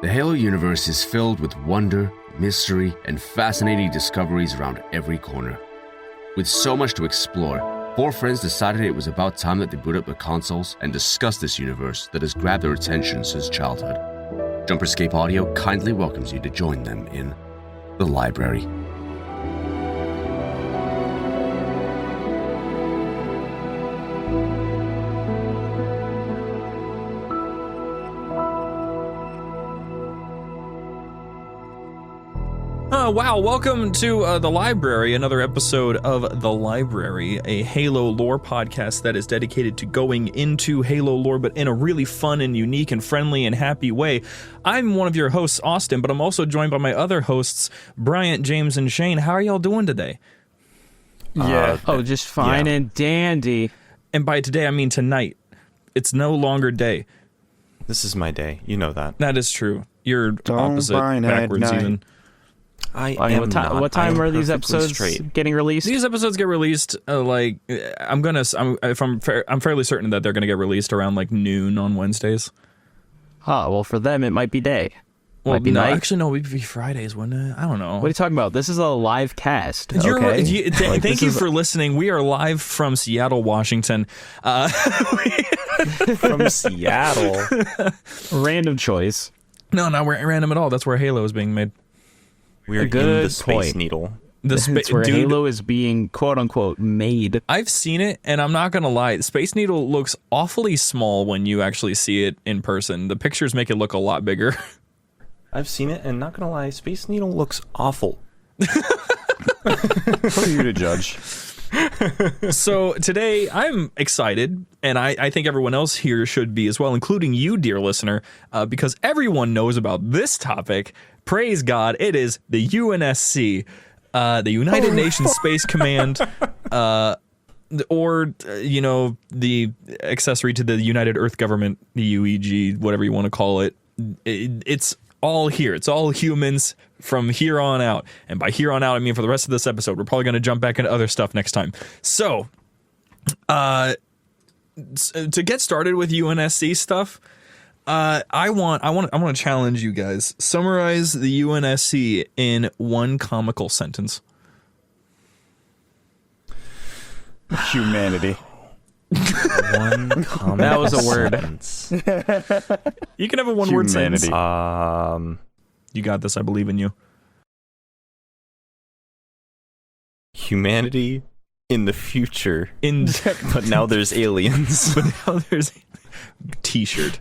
The Halo universe is filled with wonder, mystery, and fascinating discoveries around every corner. With so much to explore, four friends decided it was about time that they boot up their consoles and discuss this universe that has grabbed their attention since childhood. JumperScape Audio kindly welcomes you to join them in the library. Wow, welcome to The Library, another episode of The Library, a Halo lore podcast that is dedicated to going into Halo lore, but in a really fun and unique and friendly and happy way. I'm one of your hosts, Austin, but I'm also joined by my other hosts, Bryant, James, and Shane. How are y'all doing today? Just fine and dandy. And by today, I mean tonight. It's no longer day. This is my day. You know that. That is true. You're opposite, burn at backwards night. even. What time are these episodes getting released? These episodes get released I'm fairly certain that they're gonna get released around like noon on Wednesdays. Well, for them it might be day. Well, might be no, night. actually, no, it'd be Fridays, wouldn't it? I don't know. What are you talking about? This is a live cast. Thank you is for listening. We are live from Seattle, Washington. From Seattle. Random choice. No, not random at all. That's where Halo is being made. We're in the Space Needle. That's where Halo is being quote-unquote made. I've seen it, and I'm not going to lie. Space Needle looks awfully small when you actually see it in person. The pictures make it look a lot bigger. I've seen it, and not gonna lie, Space Needle looks awful. Who are you to judge? So today, I'm excited, and I think everyone else here should be as well, including you, dear listener, because everyone knows about this topic. Praise God, it is the UNSC, the United Nations Space Command, or, the accessory to the United Earth Government, the UEG, whatever you want to call it. It's all here. It's all humans from here on out. And by here on out, I mean for the rest of this episode. We're probably going to jump back into other stuff next time. So, to get started with UNSC stuff, I want to challenge you guys. Summarize the UNSC in one comical sentence. Humanity. One comic That was a word. sentence. You can have a one-word sentence. Humanity. You got this. I believe in you. Humanity in the future. But Now there's aliens. but now there's T-shirt.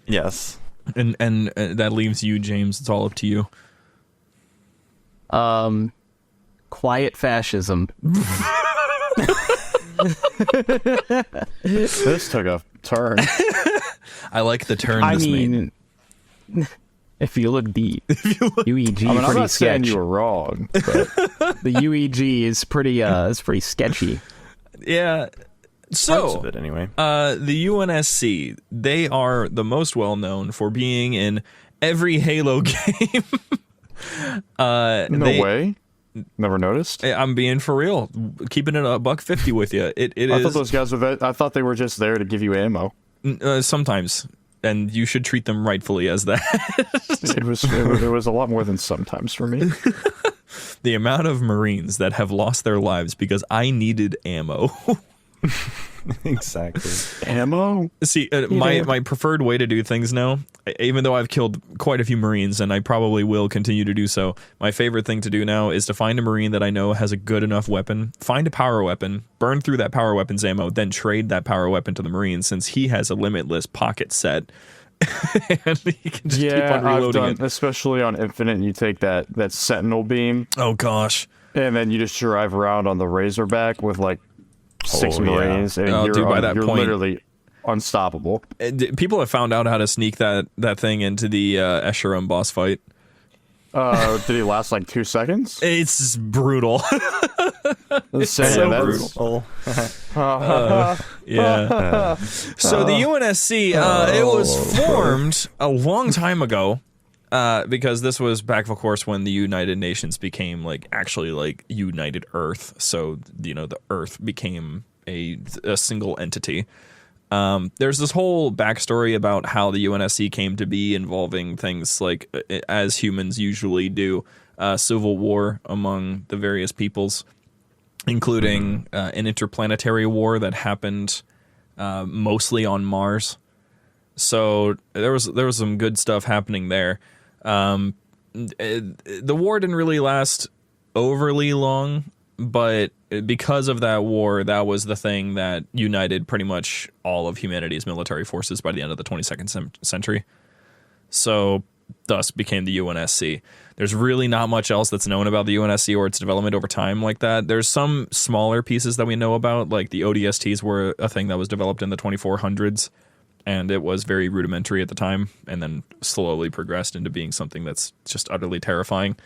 Yes. And that leaves you, James. It's all up to you. Quiet fascism. This took a turn. I like the turn I this made. mean, if you look deep, UEG I'm pretty not saying sketchy. you were wrong, but The UEG is pretty sketchy. Yeah. Parts So, of it, anyway. the UNSC, they are the most well-known for being in every Halo game. no way. Never noticed. I'm being for real. Keeping it $150 with you. It I is thought those guys were. I thought they were just there to give you ammo. Sometimes, and you should treat them rightfully as that. It was a lot more than sometimes for me. The amount of Marines that have lost their lives because I needed ammo. Exactly. Ammo? See, my preferred way to do things now, even though I've killed quite a few Marines and I probably will continue to do so, my favorite thing to do now is to find a Marine that I know has a good enough weapon, find a power weapon, burn through that power weapon's ammo, then trade that power weapon to the Marine since he has a limitless pocket set. And he can just keep on I've reloading done, it. especially on Infinite, you take that Sentinel beam, Oh gosh. and then you just drive around on the Razorback with like 6 Oh, yeah. Marines, and Oh, you're, dude, by that you're point- literally unstoppable. People have found out how to sneak that thing into the Escharum boss fight. Did he last like 2 seconds? It's brutal. It's so brutal. Yeah. So the UNSC, it was formed a long time ago, because this was back, of course, when the United Nations became actually United Earth. So the Earth became a single entity. There's this whole backstory about how the UNSC came to be, involving things like, as humans usually do, civil war among the various peoples, including an interplanetary war that happened mostly on Mars. So there was some good stuff happening there. The war didn't really last overly long, but because of that war, that was the thing that united pretty much all of humanity's military forces by the end of the 22nd century. So thus became the UNSC. There's really not much else that's known about the UNSC or its development over time like that. There's some smaller pieces that we know about, like the ODSTs were a thing that was developed in the 2400s, and it was very rudimentary at the time, and then slowly progressed into being something that's just utterly terrifying.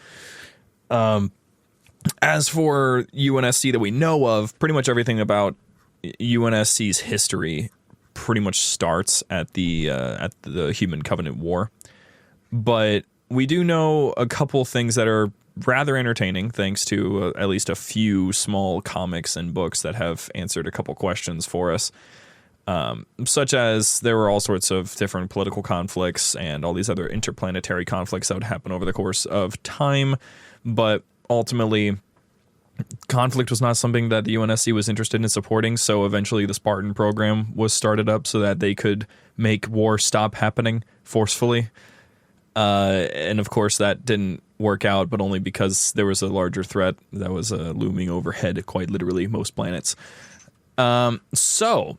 As for UNSC that we know of, pretty much everything about UNSC's history pretty much starts at the Human Covenant War. But we do know a couple things that are rather entertaining, thanks to at least a few small comics and books that have answered a couple questions for us. Such as there were all sorts of different political conflicts and all these other interplanetary conflicts that would happen over the course of time. But ultimately, conflict was not something that the UNSC was interested in supporting, so eventually the Spartan program was started up so that they could make war stop happening forcefully. And of course that didn't work out, but only because there was a larger threat that was looming overhead, quite literally, most planets. So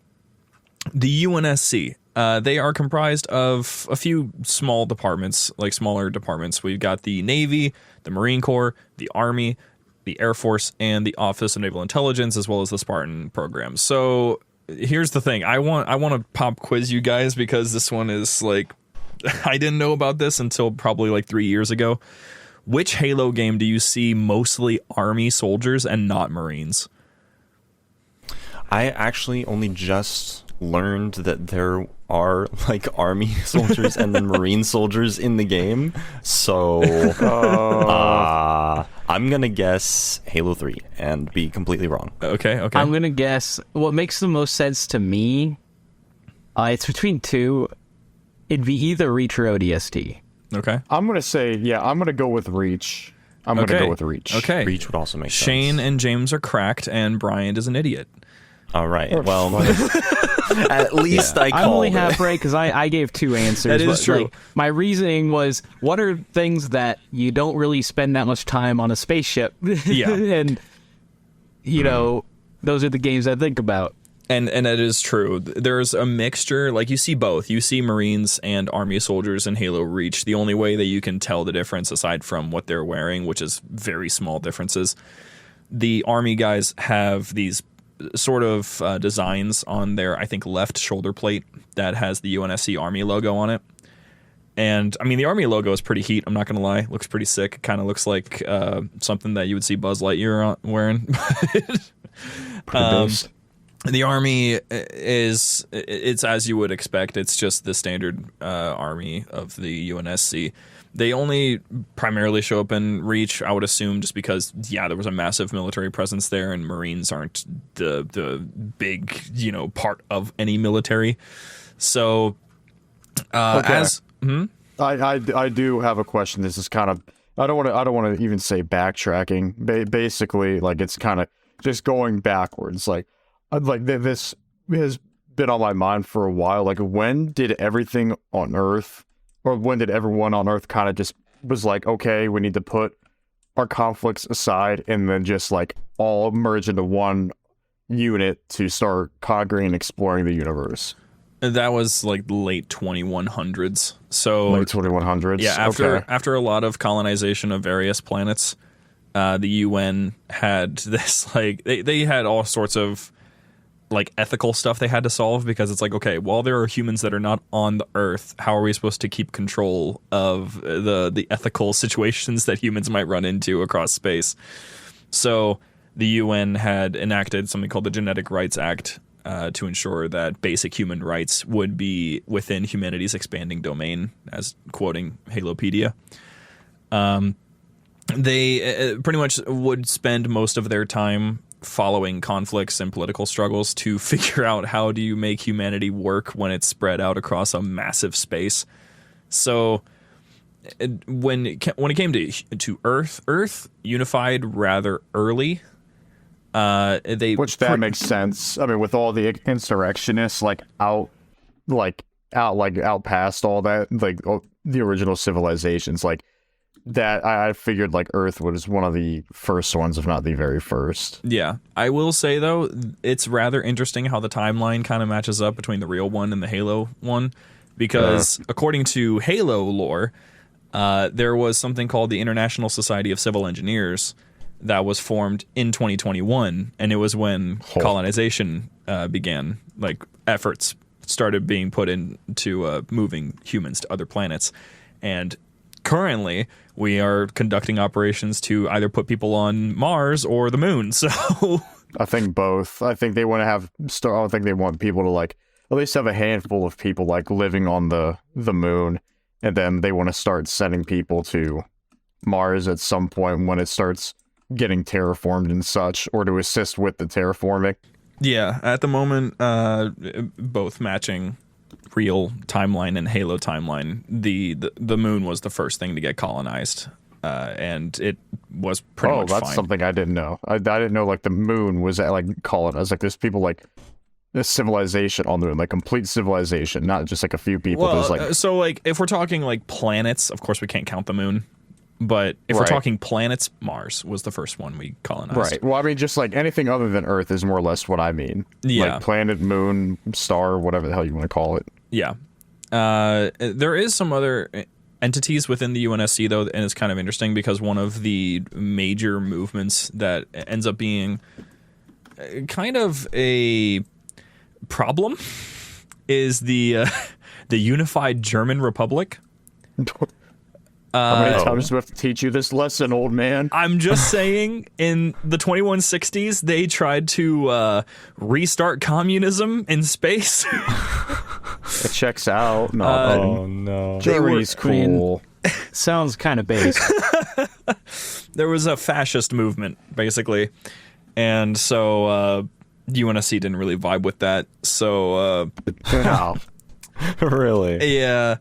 the UNSC, they are comprised of a few small departments, like smaller departments. We've got the Navy, the Marine Corps, the Army, the Air Force, and the Office of Naval Intelligence, as well as the Spartan program. So here's the thing. I want to pop quiz you guys, because this one is like, I didn't know about this until probably like 3 years ago. Which Halo game do you see mostly Army soldiers and not Marines? I actually only just learned that there are like Army soldiers and then Marine soldiers in the game. So I'm going to guess Halo 3 and be completely wrong. Okay. I'm going to guess what makes the most sense to me. It's between two. It'd be either Reach or ODST. Okay. I'm going to say, I'm going to go with Reach. I'm going to go with Reach. Okay. Reach would also make sense. Shane and James are cracked, and Bryant is an idiot. All right. Well, at least I called I'm only it. half right because I gave two answers. That is true. Like, my reasoning was, what are things that you don't really spend that much time on a spaceship? Yeah. And, those are the games I think about. And that is true. There's a mixture, like you see both. You see Marines and Army soldiers in Halo Reach. The only way that you can tell the difference, aside from what they're wearing, which is very small differences, the Army guys have these sort of designs on their, I think, left shoulder plate that has the UNSC Army logo on it. And, I mean, the Army logo is pretty heat, I'm not going to lie. Looks pretty sick. It kind of looks like something that you would see Buzz Lightyear wearing. The Army it's as you would expect. It's just the standard Army of the UNSC. They only primarily show up in Reach, I would assume, just because, there was a massive military presence there, and Marines aren't the big, part of any military. So, I do have a question. This is kind of, I don't want to even say backtracking. Basically, like, it's kind of just going backwards. Like this has been on my mind for a while. Like, when did everything on Earth, or when did everyone on Earth kind of just was like, okay, we need to put our conflicts aside and then just like all merge into one unit to start conquering and exploring the universe? That was like the late 2100s. So late 2100s. Yeah, after a lot of colonization of various planets, the UN had this like they had all sorts of like ethical stuff they had to solve, because it's like, okay, well, there are humans that are not on the Earth. How are we supposed to keep control of the ethical situations that humans might run into across space? So the UN had enacted something called the Genetic Rights Act to ensure that basic human rights would be within humanity's expanding domain, as quoting Halopedia. They pretty much would spend most of their time following conflicts and political struggles to figure out how do you make humanity work when it's spread out across a massive space. So when it came to Earth unified rather early. That makes sense. I mean, with all the insurrectionists out past all that, the original civilizations, that I figured Earth was one of the first ones, if not the very first. Yeah, I will say though, it's rather interesting how the timeline kind of matches up between the real one and the Halo one, because according to Halo lore, there was something called the International Society of Civil Engineers that was formed in 2021, and it was when colonization began. Efforts started being put into moving humans to other planets, and currently we are conducting operations to either put people on Mars or the moon. So I think both. I think they want to have. I don't think they want people to at least have a handful of people living on the moon, and then they want to start sending people to Mars at some point when it starts getting terraformed and such, or to assist with the terraforming. Yeah, at the moment, both matching real timeline and Halo timeline, the moon was the first thing to get colonized, and it was pretty much fine. Oh, that's something I didn't know. I didn't know the moon was colonized. There's people this civilization on the moon, complete civilization, not just a few people. Well, so if we're talking planets, of course we can't count the moon. But if we're talking planets, Mars was the first one we colonized. Right. Well, I mean, just anything other than Earth is more or less what I mean. Yeah. Planet, moon, star, whatever the hell you want to call it. Yeah. There is some other entities within the UNSC, though, and it's kind of interesting because one of the major movements that ends up being kind of a problem is the Unified German Republic. How many times do I have to teach you this lesson, old man? I'm just saying, in the 2160s, they tried to restart communism in space. It checks out. No, oh, no. Germany's cool. Sounds kind of base. There was a fascist movement, basically. And so UNSC didn't really vibe with that. So... Wow. Really? Yeah.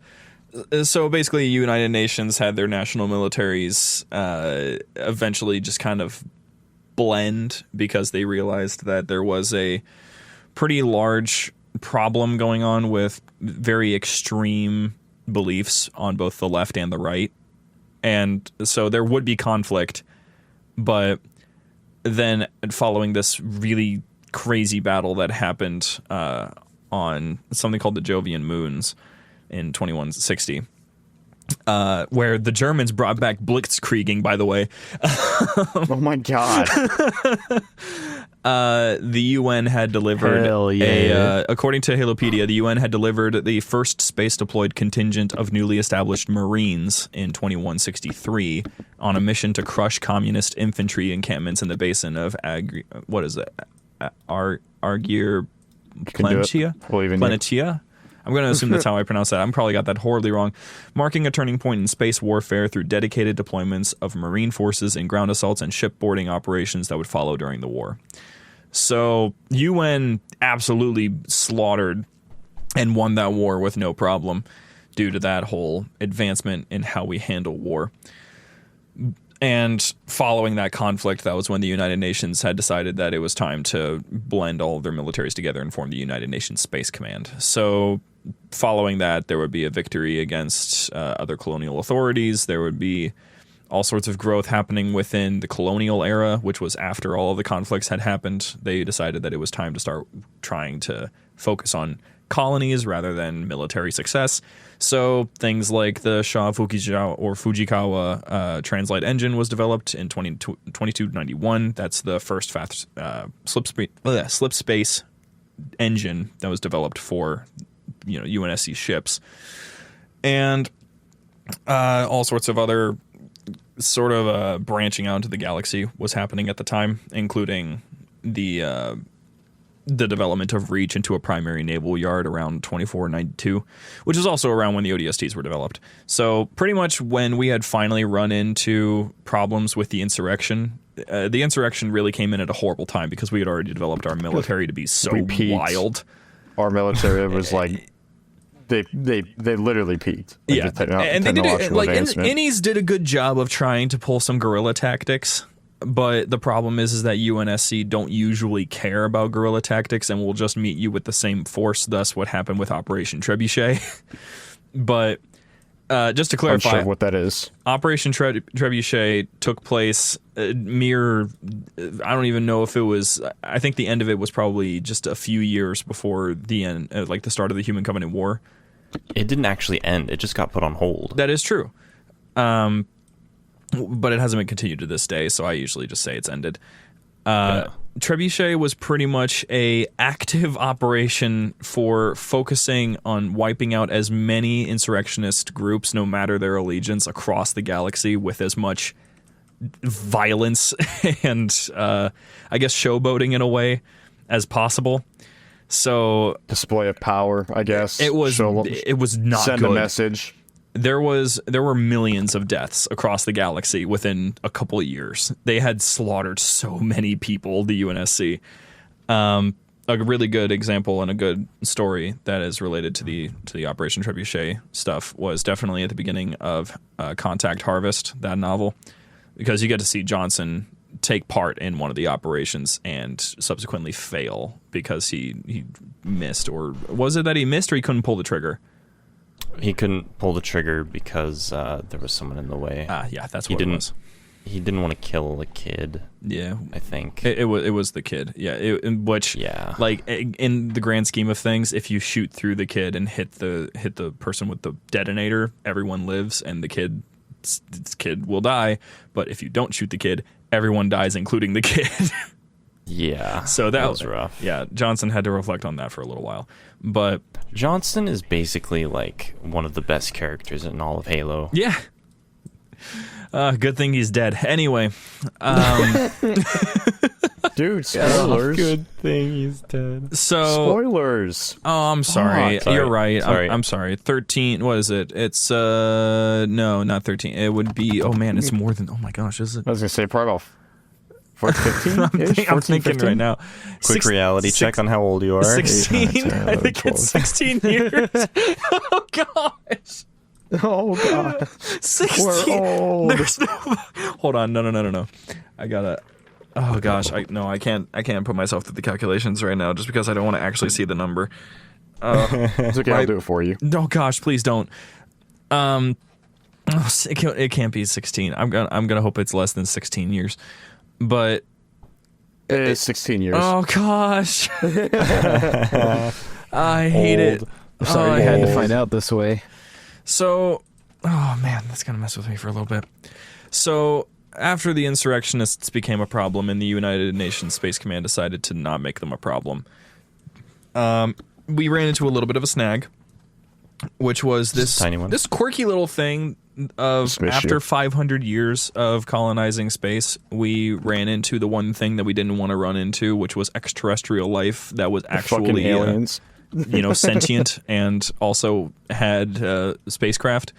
So basically, United Nations had their national militaries eventually just kind of blend because they realized that there was a pretty large problem going on with very extreme beliefs on both the left and the right. And so there would be conflict, but then following this really crazy battle that happened on something called the Jovian Moons in 2160, where the Germans brought back blitzkrieging, by the way. Oh my god. The UN had delivered according to Halopedia, the UN had delivered the first space-deployed contingent of newly established Marines in 2163 on a mission to crush communist infantry encampments in the basin of Argyr Planitia? I'm going to assume that's how I pronounce that. I'm probably got that horribly wrong. Marking a turning point in space warfare through dedicated deployments of Marine forces in ground assaults and shipboarding operations that would follow during the war. So UN absolutely slaughtered and won that war with no problem due to that whole advancement in how we handle war. And following that conflict, that was when the United Nations had decided that it was time to blend all of their militaries together and form the United Nations Space Command. So following that, there would be a victory against other colonial authorities. There would be all sorts of growth happening within the colonial era, which was after all of the conflicts had happened. They decided that it was time to start trying to focus on colonies rather than military success. So things like the Shaw Fujikawa translite engine was developed in 2291. That's the first fast slip space engine that was developed for UNSC ships, and all sorts of other sort of branching out into the galaxy was happening at the time, including the development of Reach into a primary naval yard around 2492, which is also around when the ODSTs were developed. So pretty much when we had finally run into problems with the insurrection the insurrection really came in at a horrible time because we had already developed our military to be so wild. Our military was like they literally peaked. Like, yeah, and they did it. Like Innies did a good job of trying to pull some guerrilla tactics, but the problem is that UNSC don't usually care about guerrilla tactics and will just meet you with the same force. Thus, what happened with Operation Trebuchet. But just to clarify, I'm sure what that is. Operation Trebuchet took place I don't even know if it was. I think the end of it was probably just a few years before the end, like the start of the Human Covenant War. It didn't actually end. It just got put on hold. That is true. But it hasn't been continued to this day, so I usually just say it's ended. Trebuchet was pretty much a active operation for focusing on wiping out as many insurrectionist groups, no matter their allegiance, across the galaxy with as much violence and I guess showboating in a way as possible. So display of power, I guess. It was not send good. A message. There were millions of deaths across the galaxy within a couple of years. They had slaughtered so many people, the UNSC. A really good example and a good story that is related to the Operation Trebuchet stuff was definitely at the beginning of Contact Harvest, that novel, because you get to see Johnson take part in one of the operations and subsequently fail because he missed, or was it that he missed or he couldn't pull the trigger? He couldn't pull the trigger because there was someone in the way. Yeah, that's what it was. He didn't want to kill a kid. Yeah, I think it was the kid. Yeah, like in the grand scheme of things, if you shoot through the kid and hit the person with the detonator, everyone lives and the kid will die. But if you don't shoot the kid, everyone dies, including the kid. Yeah, so that was rough. Yeah, Johnson had to reflect on that for a little while. But Johnson is basically like one of the best characters in all of Halo. Yeah. Good thing he's dead. Anyway. Dude, spoilers. Good thing he's dead. So spoilers. Oh, I'm sorry. You're right. Sorry. I'm sorry. 13. What is it? It's no, not 13. It would be. Oh man, it's more than. Oh my gosh, is it? I was gonna say probably about 15. I'm thinking 15? right now. Quick reality check on how old you are. 16. I think it's 16 years. Oh gosh. Oh god. 16. We're old. Hold on. No. I gotta. Oh gosh. I can't put myself through the calculations right now just because I don't want to actually see the number. It's okay. I'll do it for you. No, gosh, please don't. It can't be 16. I'm gonna hope it's less than 16 years. But it is 16 years. Oh gosh. I hate it. I'm sorry I had to find out this way. So, oh man, that's gonna mess with me for a little bit. So, after the insurrectionists became a problem and the United Nations Space Command decided to not make them a problem, we ran into a little bit of a snag, which was this tiny one. This quirky little thing of after 500 years of colonizing space, we ran into the one thing that we didn't want to run into, which was extraterrestrial life that was actually aliens. Sentient and also had spacecraft.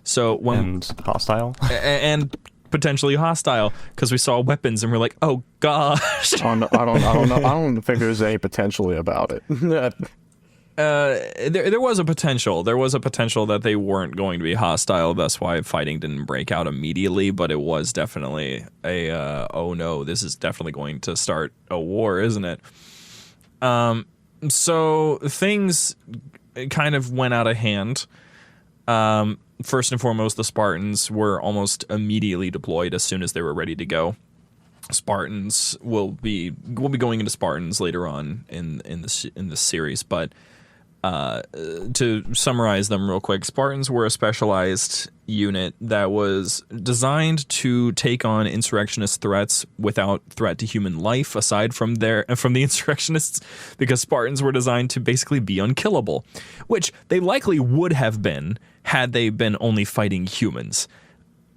So and hostile and potentially hostile because we saw weapons and we're like, oh gosh. I don't know. I don't think there's any potentially about it. There was a potential. There was a potential that they weren't going to be hostile. That's why fighting didn't break out immediately. But it was definitely a oh no, this is definitely going to start a war, isn't it? So things kind of went out of hand. First and foremost, the Spartans were almost immediately deployed as soon as they were ready to go. Spartans we'll be going into Spartans later on in this series, but to summarize them real quick, Spartans were a specialized unit that was designed to take on insurrectionist threats without threat to human life, aside from the insurrectionists, because Spartans were designed to basically be unkillable, which they likely would have been had they been only fighting humans.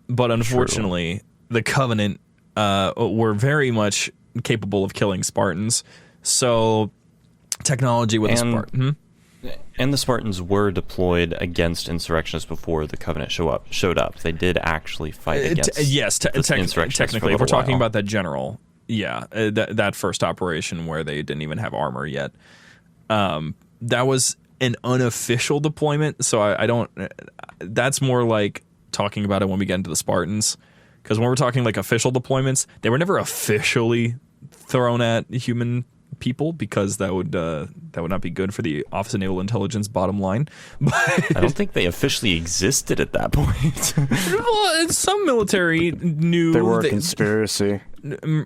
But unfortunately, the Covenant were very much capable of killing Spartans. So technology with a Spartan. And the Spartans were deployed against insurrectionists before the Covenant showed up. They did actually fight against insurrectionists. Technically, if we're talking about that general, that first operation where they didn't even have armor yet, that was an unofficial deployment. So I don't. That's more like talking about it when we get into the Spartans, because when we're talking like official deployments, they were never officially thrown at human people, because that would not be good for the Office of Naval Intelligence bottom line. But I don't think they officially existed at that point. Well, some military knew they were a conspiracy.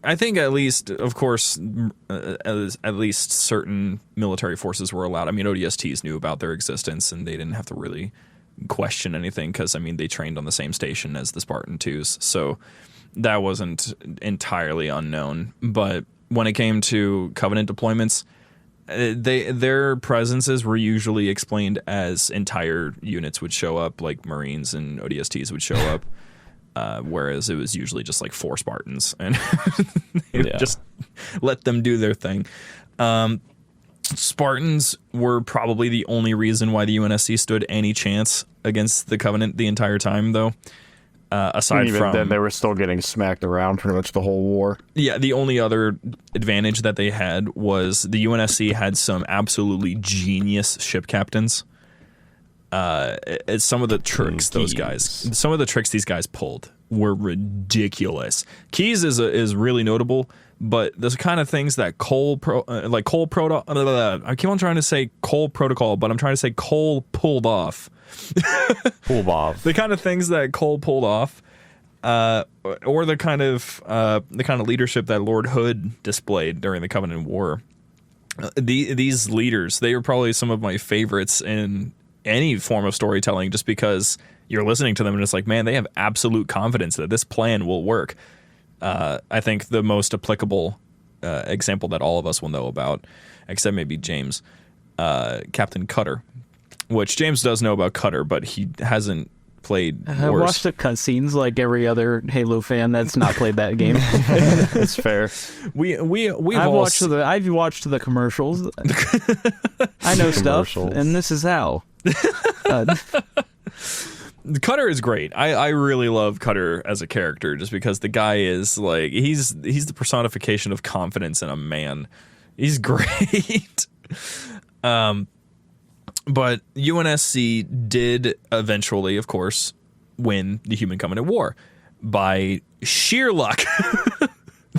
I think at least, of course, at least certain military forces were allowed. I mean, ODSTs knew about their existence, and they didn't have to really question anything, because I mean, they trained on the same station as the Spartan 2s, so that wasn't entirely unknown. But when it came to Covenant deployments, their presences were usually explained as entire units would show up, like Marines and ODSTs would show up, whereas it was usually just like 4 Spartans, and just let them do their thing. Spartans were probably the only reason why the UNSC stood any chance against the Covenant the entire time, though. Aside even from then, they were still getting smacked around pretty much the whole war. Yeah, the only other advantage that they had was the UNSC had some absolutely genius ship captains. Some of the tricks these guys pulled were ridiculous. Keyes is really notable, but the kind of things that Cole Protocol, I keep on trying to say Cole Protocol, but I'm trying to say Cole pulled off. The kind of things that Cole pulled off, or the kind of leadership that Lord Hood displayed during the Covenant War. These leaders, they were probably some of my favorites in any form of storytelling, just because you're listening to them and it's like, man, they have absolute confidence that this plan will work. I think the most applicable example that all of us will know about, except maybe James, Captain Cutter, which James does know about Cutter, but he hasn't played I watched the cutscenes like every other Halo fan that's not played that game. That's fair. I've watched the commercials. I know stuff, and this is how. Cutter is great. I really love Cutter as a character, just because the guy is like, he's the personification of confidence in a man. He's great. But UNSC did eventually, of course, win the Human Covenant War by sheer luck.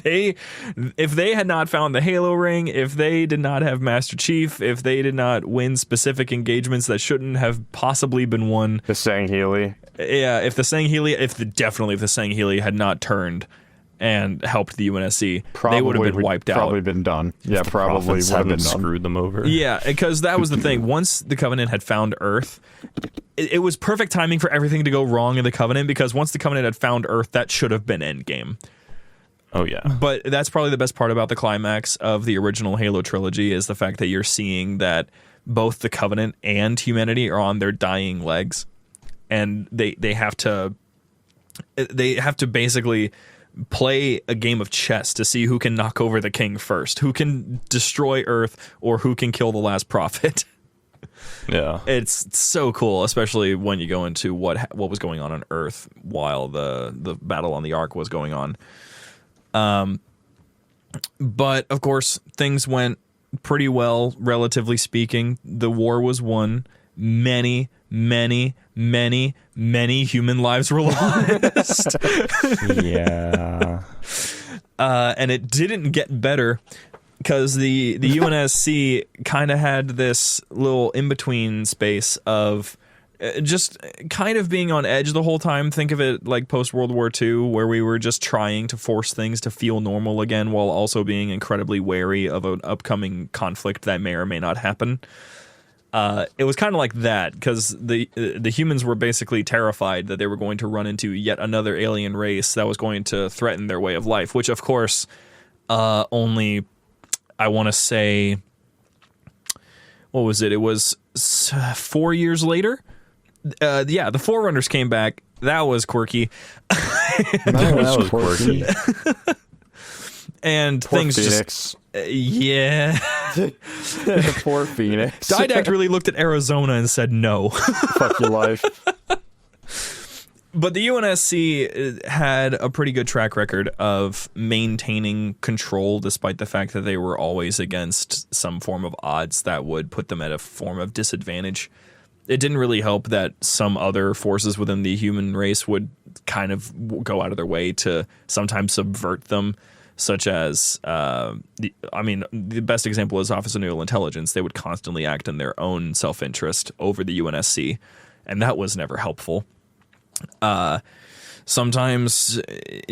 If they had not found the Halo Ring, if they did not have Master Chief, if they did not win specific engagements that shouldn't have possibly been won, the Sangheili. Yeah, if the Sangheili had not turned and helped the UNSC, they would have been wiped out. Probably been done. Yeah, probably would have been done. Screwed them over. Yeah, because that was the thing. Once the Covenant had found Earth, it was perfect timing for everything to go wrong in the Covenant, because once the Covenant had found Earth, that should have been Endgame. Oh, yeah. But that's probably the best part about the climax of the original Halo trilogy, is the fact that you're seeing that both the Covenant and humanity are on their dying legs, and they have to basically play a game of chess to see who can knock over the king first, who can destroy Earth, or who can kill the last prophet. Yeah, it's so cool, especially when you go into what was going on Earth while the battle on the Ark was going on. But of course, things went pretty well, relatively speaking. The war was won. Many human lives were lost. Yeah. And it didn't get better, because the UNSC kind of had this little in-between space of just kind of being on edge the whole time. Think of it like post-World War II, where we were just trying to force things to feel normal again, while also being incredibly wary of an upcoming conflict that may or may not happen. It was kind of like that, because the humans were basically terrified that they were going to run into yet another alien race that was going to threaten their way of life, which, of course, only, I want to say, what was it? It was 4 years later. The Forerunners came back. That was quirky. That was quirky. And Poor things Phoenix. yeah. Poor Phoenix. Didact really looked at Arizona and said no. Fuck your life. But the UNSC had a pretty good track record of maintaining control despite the fact that they were always against some form of odds that would put them at a form of disadvantage. It didn't really help that some other forces within the human race would kind of go out of their way to sometimes subvert them, such as, the best example is Office of Naval Intelligence. They would constantly act in their own self-interest over the UNSC, and that was never helpful. Sometimes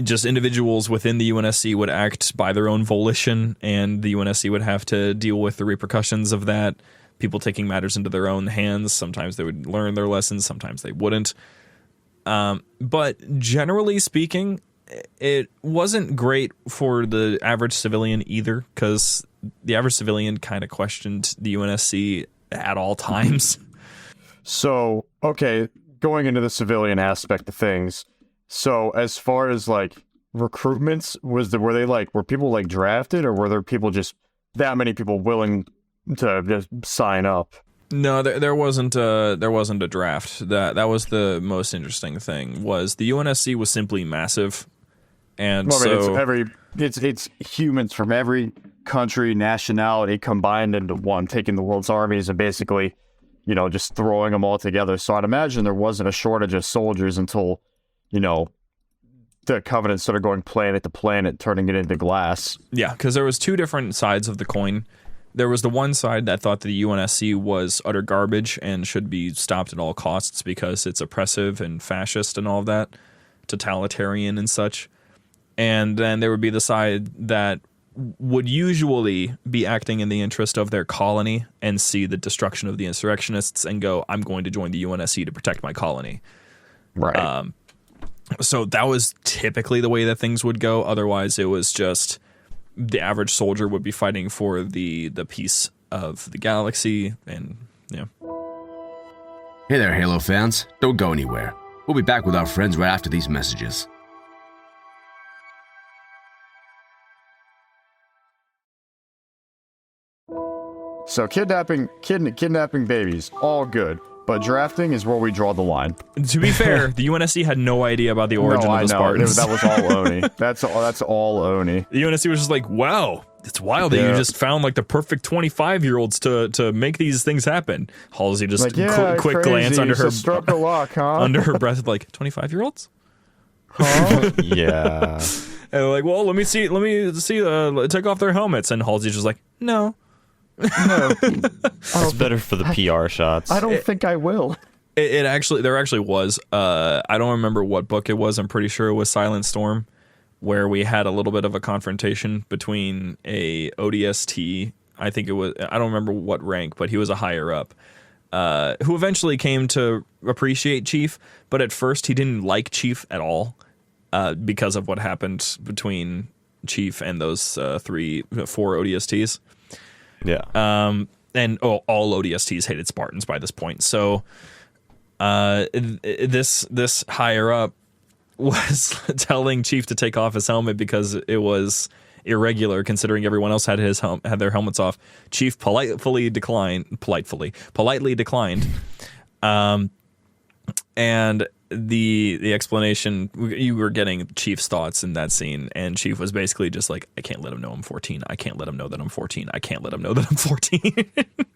just individuals within the UNSC would act by their own volition, and the UNSC would have to deal with the repercussions of that. People taking matters into their own hands. Sometimes they would learn their lessons, sometimes they wouldn't. But generally speaking, it wasn't great for the average civilian either, because the average civilian kind of questioned the UNSC at all times. So, okay, going into the civilian aspect of things. So, as far as like recruitments, were people like drafted, or were there people just that many people willing to just sign up? No, there wasn't a draft. That was the most interesting thing. Was the UNSC was simply massive, and it's humans from every country, nationality combined into one, taking the world's armies and basically, just throwing them all together. So I'd imagine there wasn't a shortage of soldiers until, the Covenant started going planet to planet, turning it into glass. Yeah, because there was two different sides of the coin. There was the one side that thought that the UNSC was utter garbage and should be stopped at all costs because it's oppressive and fascist and all of that, totalitarian and such. And then there would be the side that would usually be acting in the interest of their colony and see the destruction of the insurrectionists and go, I'm going to join the UNSC to protect my colony. Right. So that was typically the way that things would go. Otherwise, it was just the average soldier would be fighting for the peace of the galaxy. And yeah. Hey there, Halo fans. Don't go anywhere. We'll be back with our friends right after these messages. So kidnapping babies, all good. But drafting is where we draw the line. To be fair, the UNSC had no idea about the origin of the Spartans. That was all Oni. That's all Oni. The UNSC was just like, wow, it's wild that you just found like the perfect 25-year-olds to make these things happen. Halsey just quick glance under her struck a lock, huh? under her breath, like 25-year-olds. Huh? And Yeah. they're like, well, let me see, take off their helmets, and Halsey's just like, no. No. It's better for the PR shots. I don't think I will. There actually was. I don't remember what book it was. I'm pretty sure it was Silent Storm, where we had a little bit of a confrontation between a ODST. I think it was. I don't remember what rank, but he was a higher up, who eventually came to appreciate Chief. But at first, he didn't like Chief at all, because of what happened between Chief and those 4 ODSTs. Yeah. And all ODSTs hated Spartans by this point. So this higher up was telling Chief to take off his helmet because it was irregular, considering everyone else had their helmets off. Chief politely declined. And the explanation, you were getting Chief's thoughts in that scene, and Chief was basically just like, I can't let him know I'm 14. I can't let him know that I'm 14. I can't let him know that I'm 14.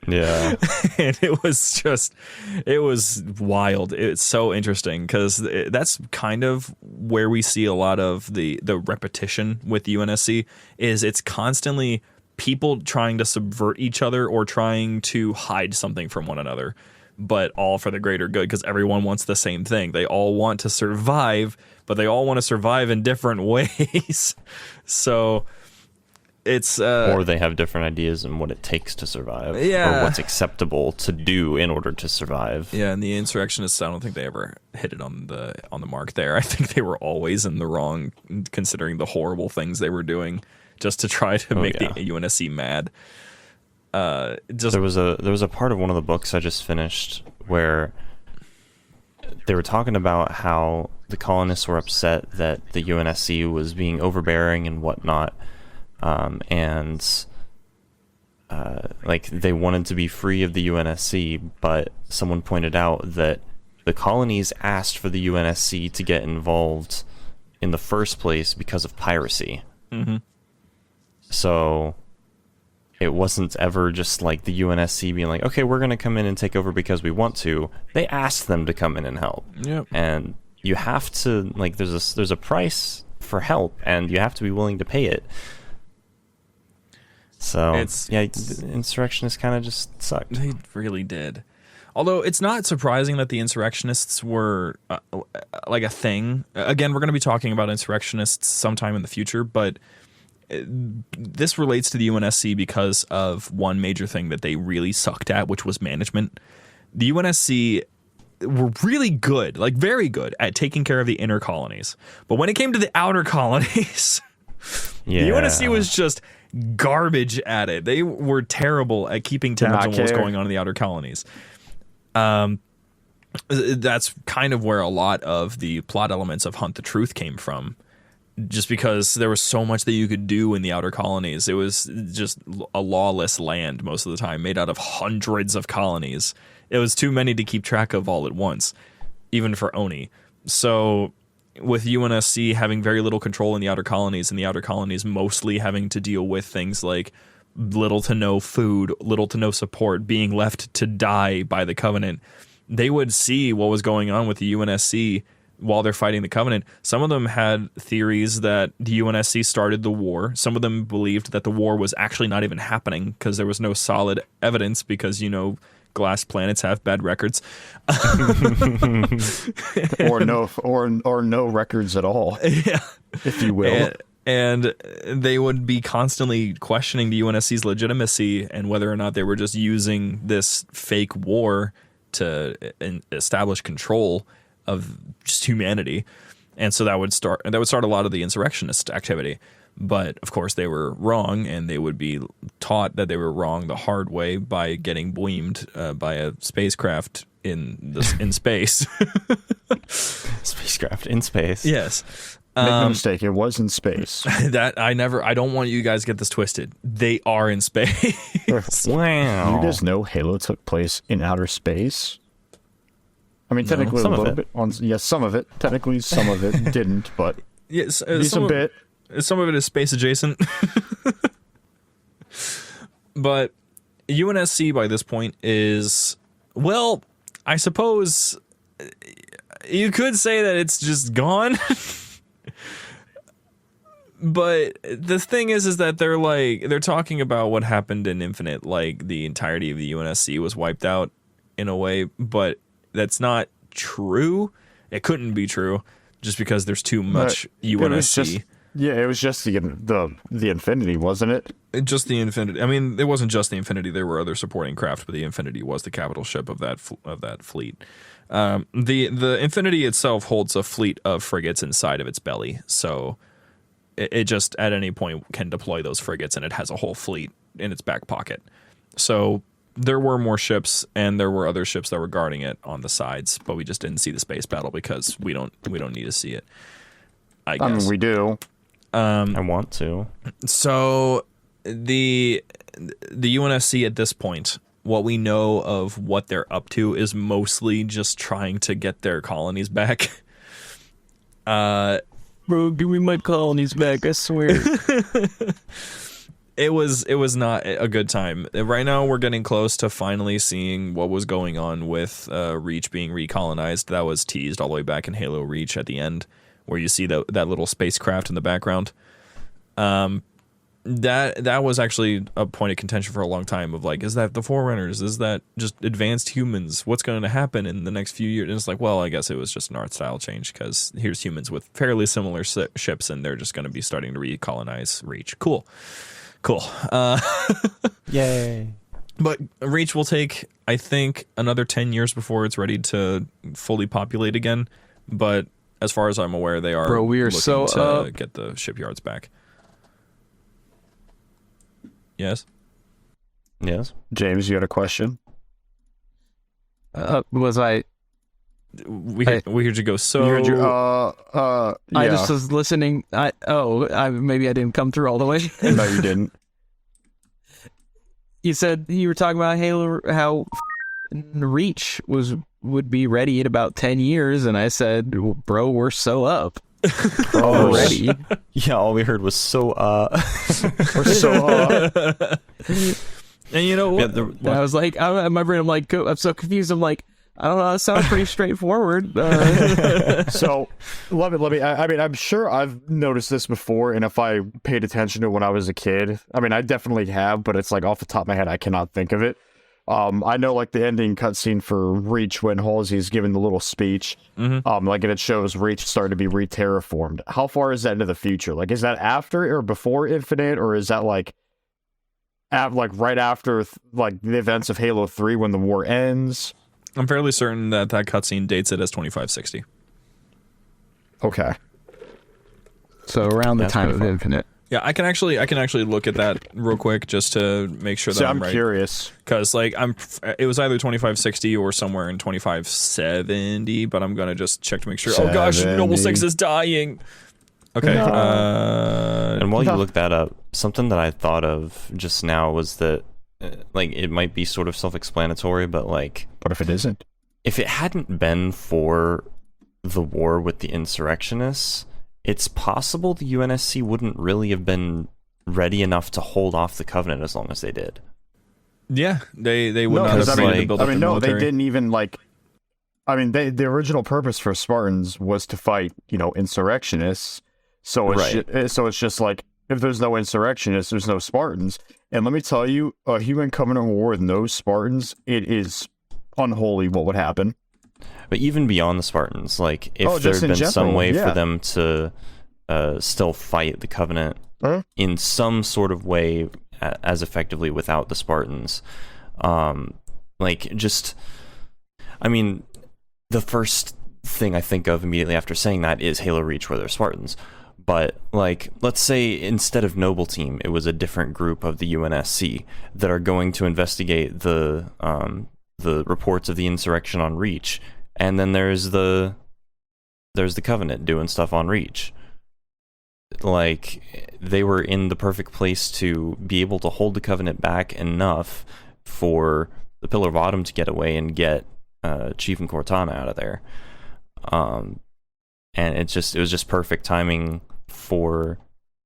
Yeah. And it was wild. It's so interesting because that's kind of where we see a lot of the repetition with the UNSC is it's constantly people trying to subvert each other or trying to hide something from one another, but all for the greater good because everyone wants the same thing. They all want to survive, but they all want to survive in different ways. So it's... or they have different ideas on what it takes to survive. Yeah. Or what's acceptable to do in order to survive. Yeah, and the insurrectionists, I don't think they ever hit it on the mark there. I think they were always in the wrong, considering the horrible things they were doing just to try to make the UNSC mad. There was a part of one of the books I just finished where they were talking about how the colonists were upset that the UNSC was being overbearing and whatnot, and like they wanted to be free of the UNSC, but someone pointed out that the colonies asked for the UNSC to get involved in the first place because of piracy. Mm-hmm. So it wasn't ever just like the UNSC being like, okay, we're going to come in and take over because we want to. They asked them to come in and help. Yep. And you have to, like, there's a price for help, and you have to be willing to pay it. So, the insurrectionists kind of just sucked. They really did. Although it's not surprising that the insurrectionists were like a thing. Again, we're going to be talking about insurrectionists sometime in the future, but this relates to the UNSC because of one major thing that they really sucked at, which was management. The UNSC were really good, like very good at taking care of the inner colonies. But when it came to the outer colonies, the UNSC was just garbage at it. They were terrible at keeping tabs on what was going on in the outer colonies. That's kind of where a lot of the plot elements of Hunt the Truth came from. Just because there was so much that you could do in the outer colonies. It was just a lawless land most of the time, made out of hundreds of colonies. It was too many to keep track of all at once, even for Oni. So with UNSC having very little control in the outer colonies, and the outer colonies mostly having to deal with things like little to no food, little to no support, being left to die by the Covenant, they would see what was going on with the UNSC while they're fighting the Covenant. Some of them had theories that the UNSC started the war. Some of them believed that the war was actually not even happening because there was no solid evidence, because, you know, glass planets have bad records. or no records at all. Yeah. If you will. And they would be constantly questioning the UNSC's legitimacy and whether or not they were just using this fake war to establish control of just humanity. And so that would start a lot of the insurrectionist activity. But of course they were wrong, and they would be taught that they were wrong the hard way by getting bleemed by a spacecraft in space. Spacecraft in space. Yes. Make no mistake, it was in space. I don't want you guys to get this twisted. They are in space. Wow. You guys know Halo took place in outer space? I mean, technically some a of little it. bit. Some of it. Technically, some of it didn't, but yes, some bit. Some of it is space adjacent. But UNSC by this point is, well, I suppose you could say that it's just gone. But the thing is that they're talking about what happened in Infinite, like the entirety of the UNSC was wiped out in a way, but that's not true. It couldn't be true just because there's too much UNSC. It was just the Infinity, wasn't it? Just the Infinity. I mean, it wasn't just the Infinity. There were other supporting craft, but the Infinity was the capital ship of that fleet. The Infinity itself holds a fleet of frigates inside of its belly, so it just at any point can deploy those frigates, and it has a whole fleet in its back pocket. So there were more ships, and there were other ships that were guarding it on the sides, but we just didn't see the space battle because we don't need to see it. I guess. I mean, we do. I want to. So the UNSC at this point, what we know of what they're up to is mostly just trying to get their colonies back. Bro, give me my colonies back, I swear. It was not a good time. Right now, we're getting close to finally seeing what was going on with Reach being recolonized. That was teased all the way back in Halo Reach at the end, where you see that little spacecraft in the background. That was actually a point of contention for a long time of like, is that the Forerunners? Is that just advanced humans? What's going to happen in the next few years? And it's like, well, I guess it was just an art style change because here's humans with fairly similar ships, and they're just going to be starting to recolonize Reach. Cool. Yay. But Reach will take, I think, another 10 years before it's ready to fully populate again. But as far as I'm aware, they are looking to get the shipyards back. Yes? James, you had a question? Was I we heard you go. So You heard you, I yeah. just was listening. Maybe I didn't come through all the way. No, you didn't. You said you were talking about Halo, how Reach would be ready in about 10 years, and I said, bro, we're so up. Already. Yeah, all we heard was We're so and you know what? And I was like, in my brain, I'm like, I'm so confused. I'm like, I don't know. It sounds pretty straightforward. So let me. I mean, I'm sure I've noticed this before, and if I paid attention to it when I was a kid, I mean, I definitely have, but it's like off the top of my head, I cannot think of it. I know like the ending cutscene for Reach when Halsey's giving the little speech, like and it shows Reach starting to be re-terraformed. How far is that into the future? Like, is that after or before Infinite, or is that like right after like the events of Halo 3 when the war ends? I'm fairly certain that cutscene dates it as 2560. Okay. So around the time of Infinite. Yeah, I can actually look at that real quick just to make sure that I'm right. Curious because like it was either 2560 or somewhere in 2570, but I'm gonna just check to make sure. 70. Oh gosh, Noble 6 is dying. Okay. No. And while you look that up, something that I thought of just now was that like it might be sort of self-explanatory, but like, what if it isn't? If it hadn't been for the war with the insurrectionists, it's possible the UNSC wouldn't really have been ready enough to hold off the Covenant as long as they did. Yeah, they would not have been able to build up the military. They didn't even like. I mean, the original purpose for Spartans was to fight, insurrectionists. So it's just like if there's no insurrectionists, there's no Spartans. And let me tell you, a human Covenant war with no Spartans, it is unholy what would happen. But even beyond the Spartans, like if there had been some way for them to still fight the Covenant in some sort of way as effectively without the Spartans, the first thing I think of immediately after saying that is Halo Reach where there's Spartans. But like, let's say instead of Noble Team, it was a different group of the UNSC that are going to investigate the reports of the insurrection on Reach. And then there's the Covenant doing stuff on Reach. Like, they were in the perfect place to be able to hold the Covenant back enough for the Pillar of Autumn to get away and get Chief and Cortana out of there. And it was just perfect timing for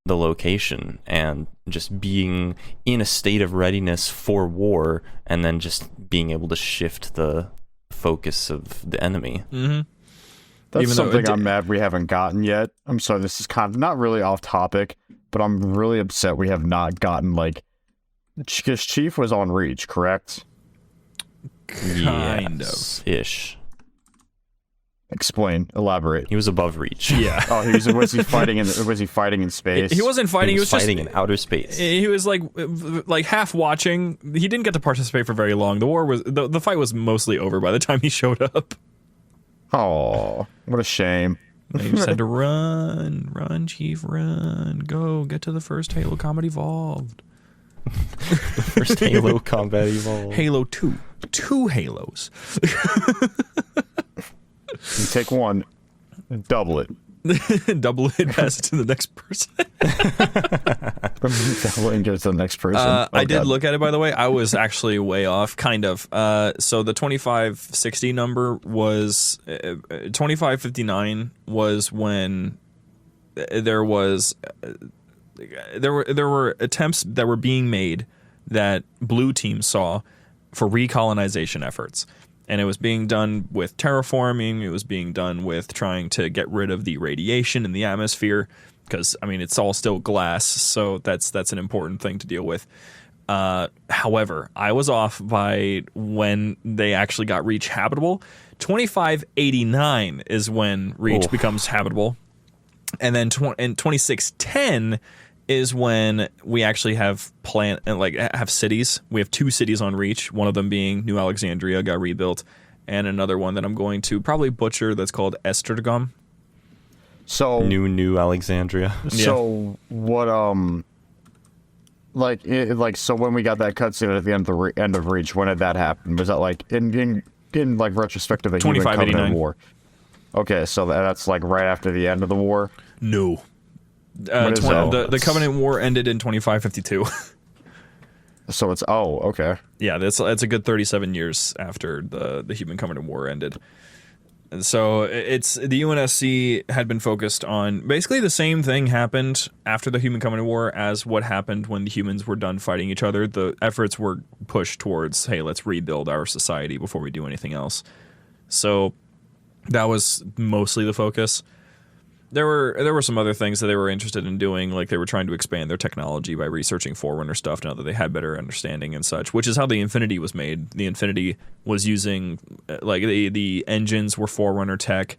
the location and just being in a state of readiness for war, and then just being able to shift the focus of the enemy. That's something I'm mad we haven't gotten yet. I'm sorry, this is kind of not really off topic, but I'm really upset we have not gotten, like, because Chief was on Reach, correct? Kind of ish. Explain, elaborate. He was above Reach. Yeah. Oh, was he fighting in space? He wasn't fighting. He was fighting just in outer space. He was like half watching. He didn't get to participate for very long. The fight was mostly over by the time he showed up. Oh, what a shame. He just had to run, Chief, run, go, get to the first Halo Combat Evolved. The first Halo Combat Evolved. Halo 2. 2 Halos. You take one, double it. Double it, pass it to the next person. Double it and give it to the next person. I did look at it, by the way. I was actually way off, kind of. So the 2560 number was 2559 was when there were attempts that were being made that Blue Team saw for recolonization efforts. And it was being done with terraforming. It was being done with trying to get rid of the radiation in the atmosphere. Because, I mean, it's all still glass, so that's an important thing to deal with. However, I was off by when they actually got Reach habitable. 2589 is when Reach becomes habitable. And then in 2610 is when we actually have have cities. We have 2 cities on Reach, one of them being New Alexandria, got rebuilt, and another one that I'm going to probably butcher that's called Estergom. So New Alexandria. So what so when we got that cutscene at the end of Reach, when did that happen? Was that like in in like retrospect of the Human Covenant 2589. War? Okay, so that's like right after the end of the war. No. What is that? The Covenant War ended in 2552. So it's okay. Yeah, that's a good 37 years after the Human Covenant War ended. And so it's the UNSC had been focused on basically the same thing happened after the Human Covenant War as what happened when the humans were done fighting each other. The efforts were pushed towards, hey, let's rebuild our society before we do anything else. So that was mostly the focus. There were some other things that they were interested in doing, like they were trying to expand their technology by researching Forerunner stuff now that they had better understanding and such, which is how the Infinity was made. The Infinity was using, like, the engines were Forerunner tech.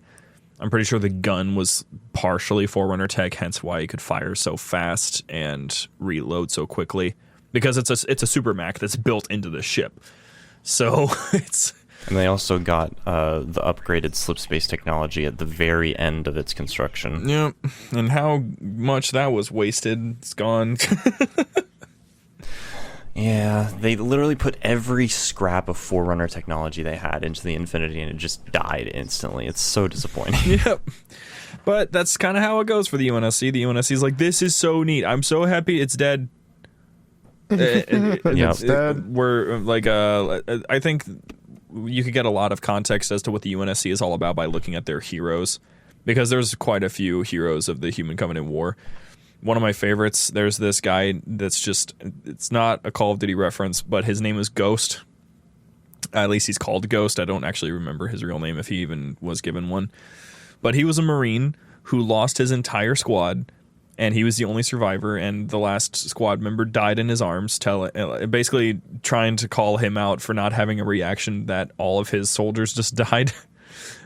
I'm pretty sure the gun was partially Forerunner tech, hence why it could fire so fast and reload so quickly, because it's a super Mac that's built into the ship. So it's... And they also got the upgraded slip space technology at the very end of its construction. Yep. And how much that was wasted, it's gone. Yeah, they literally put every scrap of Forerunner technology they had into the Infinity, and it just died instantly. It's so disappointing. Yep. But that's kind of how it goes for the UNSC. The UNSC is like, this is so neat. I'm so happy it's dead. It's dead. We're like, I think you could get a lot of context as to what the UNSC is all about by looking at their heroes, because there's quite a few heroes of the Human Covenant War. One of my favorites, there's this guy that's just, it's not a Call of Duty reference, but his name is Ghost. At least he's called Ghost. I don't actually remember his real name, if he even was given one. But he was a Marine who lost his entire squad, and he was the only survivor, and the last squad member died in his arms, basically trying to call him out for not having a reaction that all of his soldiers just died,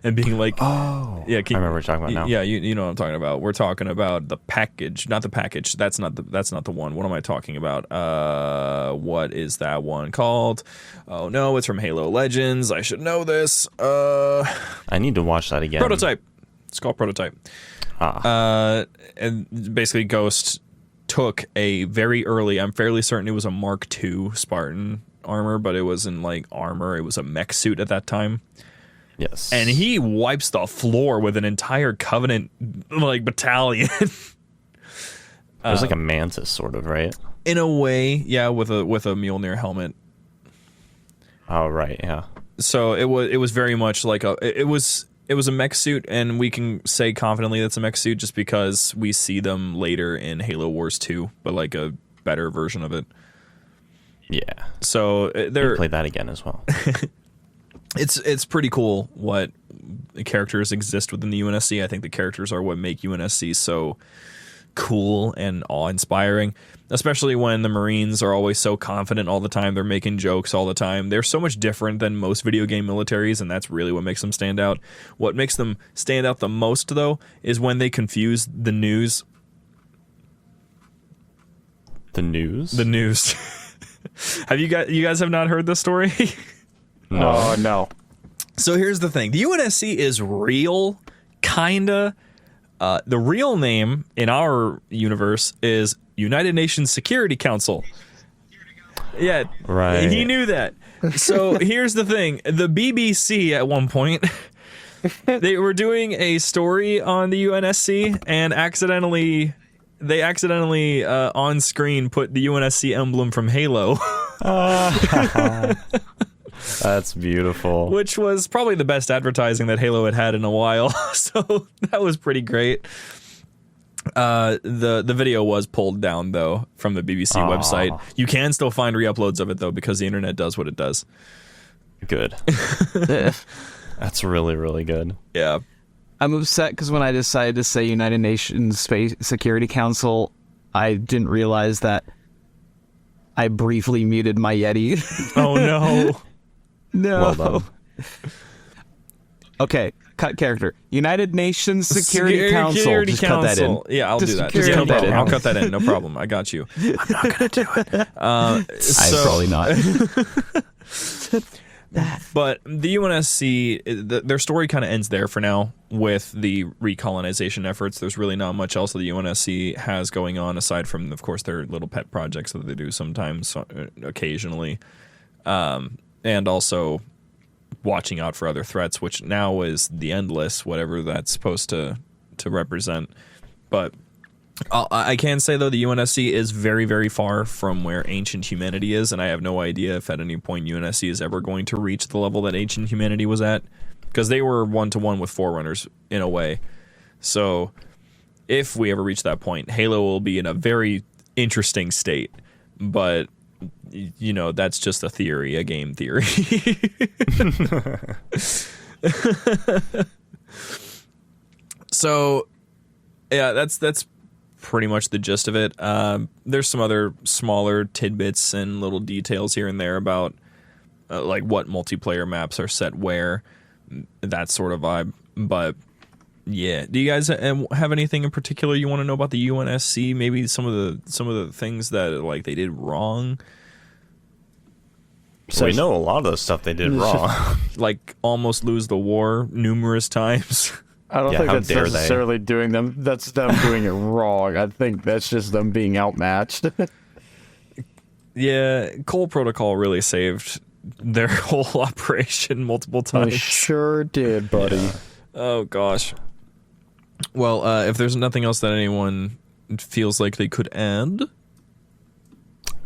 and being like, Oh, yeah, I remember what you're talking about now. Yeah, you know what I'm talking about. We're talking about the package, not the package. That's not the one. What am I talking about? What is that one called? Oh no, it's from Halo Legends. I should know this. I need to watch that again. Prototype. It's called Prototype. And basically Ghost took a very early, I'm fairly certain it was a Mark II Spartan armor, but it wasn't like armor, it was a mech suit at that time. Yes. And he wipes the floor with an entire Covenant like battalion. It was like a Mantis sort of, right? In a way, yeah, with a Mjolnir helmet. Oh, right, yeah. So it was very much like it was a mech suit, and we can say confidently that's a mech suit just because we see them later in Halo Wars 2, but like a better version of it. Yeah. So They play that again as well. it's pretty cool what characters exist within the UNSC. I think the characters are what make UNSC so cool and awe-inspiring, especially when the Marines are always so confident all the time. They're making jokes all the time. They're so much different than most video game militaries, and that's really what makes them stand out. What makes them stand out the most, though, is when they confuse the news. The news? The news. You guys have not heard this story? No. Oh, no. So here's the thing. The UNSC is real, kinda. The real name in our universe is United Nations Security Council. Yeah, Right. He knew that. So here's the thing. The BBC at one point, they were doing a story on the UNSC and accidentally on screen put the UNSC emblem from Halo. That's beautiful. Which was probably the best advertising that Halo had in a while. So that was pretty great. The video was pulled down, though, from the BBC website. You can still find re-uploads of it, though, because the internet does what it does. Good. That's really, really good. Yeah. I'm upset because when I decided to say United Nations Space Security Council, I didn't realize that I briefly muted my Yeti. Oh, no. No. Well done. Okay, cut character. United Nations Security Council. Just cut that in. Yeah, I'll Just do that. cut Just no that problem. in. I'll cut that in. No problem. I got you. I'm not going to do it. I'm probably not. But the UNSC, their story kind of ends there for now with the recolonization efforts. There's really not much else that the UNSC has going on aside from, of course, their little pet projects that they do sometimes, occasionally. And also watching out for other threats, which now is the Endless, whatever that's supposed to represent. But I can say, though, the UNSC is very, very far from where ancient humanity is, and I have no idea if at any point UNSC is ever going to reach the level that ancient humanity was at, because they were one-to-one with Forerunners in a way. So if we ever reach that point, Halo will be in a very interesting state, but you know, that's just a theory, a game theory. So yeah, that's pretty much the gist of it. There's some other smaller tidbits and little details here and there about like what multiplayer maps are set where, that sort of vibe. But yeah, do you guys have anything in particular you want to know about the UNSC? Maybe some of the things that like they did wrong. So we know a lot of the stuff they did wrong. Like almost lose the war numerous times. I don't think that's necessarily doing them. That's them doing it wrong. I think that's just them being outmatched. Yeah, Cole Protocol really saved their whole operation multiple times. I sure did, buddy. Yeah. Oh gosh. Well, if there's nothing else that anyone feels like they could add,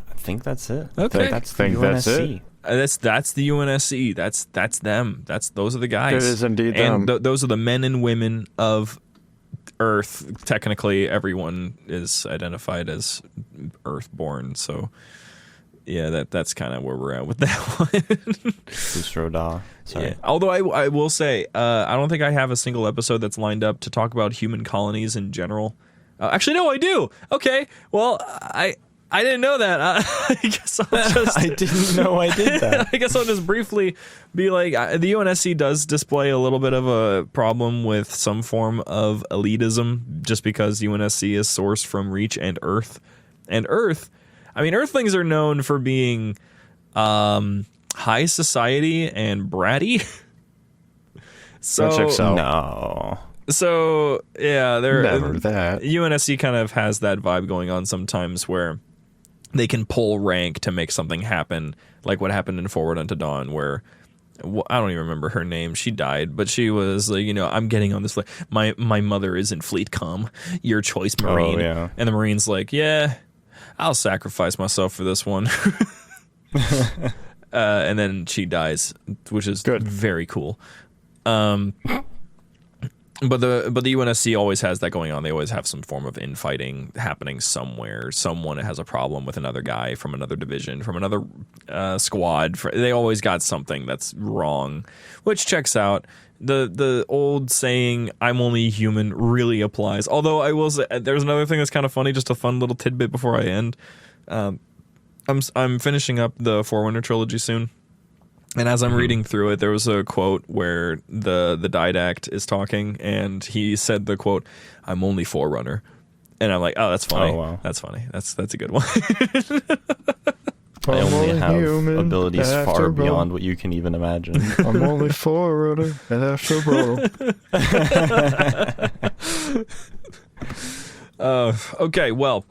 I think that's it. Okay, that's it. That's the UNSC. That's them. Those are the guys. It is indeed them. them. Those are the men and women of Earth. Technically, everyone is identified as Earthborn. So, yeah, that's kind of where we're at with that one. Sorry. Yeah. Although I will say, I don't think I have a single episode that's lined up to talk about human colonies in general. Actually, no, I do. Okay. Well, I didn't know that. I guess I'll just... I didn't know I did that. I guess I'll just briefly be like, the UNSC does display a little bit of a problem with some form of elitism, just because UNSC is sourced from Reach and Earth. And Earth, I mean, Earthlings are known for being high society and bratty. So that checks out. No. So, yeah, never that. UNSC kind of has that vibe going on sometimes where they can pull rank to make something happen, like what happened in Forward Unto Dawn, where I don't even remember her name. She died, but she was like, you know, I'm getting on this fleet. My mother is in Fleet Comm. Your choice, Marine. Oh, yeah. And the Marine's like, yeah, I'll sacrifice myself for this one. And then she dies, which is good. Very cool. But the UNSC always has that going on. They always have some form of infighting happening somewhere. Someone has a problem with another guy from another division, from another squad. They always got something that's wrong, which checks out. The old saying, "I'm only human," really applies. Although I will say, there's another thing that's kind of funny, just a fun little tidbit before I end. I'm finishing up the Forerunner trilogy soon. And as I'm reading through it, there was a quote where the didact is talking, and he said the quote, "I'm only Forerunner," and I'm like, "Oh, that's funny. Oh, wow. That's funny. That's a good one." I only have abilities far all. beyond what you can even imagine. I'm only Forerunner after all. Okay, well,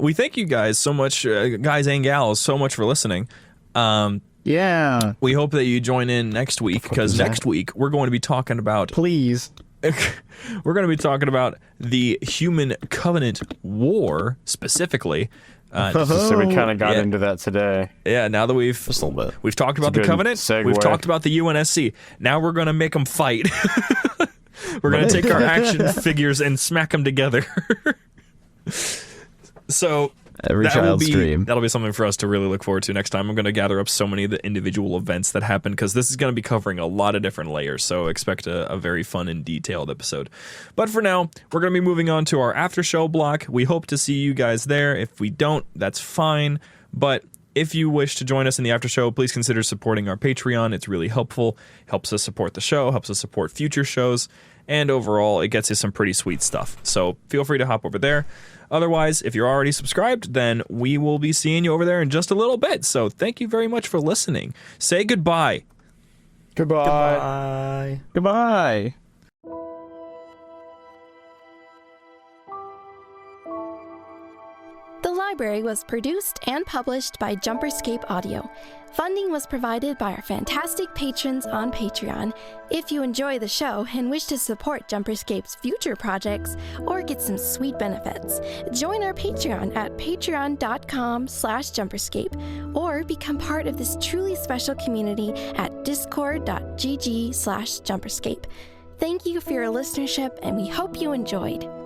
we thank you guys so much, guys and gals, so much for listening. Yeah. We hope that you join in next week, because next week we're going to be talking about... Please. We're going to be talking about the Human Covenant War, specifically. So we kind of got into that today. Yeah, now that Just a little bit. we've talked about the Covenant, segue. we've talked about the UNSC. Now we're going to make them fight. We're going to take our action figures and smack them together. So... Every child's dream. That'll be something for us to really look forward to next time. I'm going to gather up so many of the individual events that happen, because this is going to be covering a lot of different layers, so expect a very fun and detailed episode. But for now, we're going to be moving on to our after show block. We hope to see you guys there. If we don't, that's fine. But if you wish to join us in the after show, please consider supporting our Patreon. It's really helpful. Helps us support the show, helps us support future shows, and overall, it gets you some pretty sweet stuff. So feel free to hop over there. Otherwise, if you're already subscribed, then we will be seeing you over there in just a little bit. So thank you very much for listening. Say goodbye. Goodbye. Goodbye. The Library was produced and published by JumperScape Audio. Funding was provided by our fantastic patrons on Patreon. If you enjoy the show and wish to support JumperScape's future projects or get some sweet benefits, join our Patreon at patreon.com/JumperScape or become part of this truly special community at discord.gg/JumperScape. Thank you for your listenership, and we hope you enjoyed.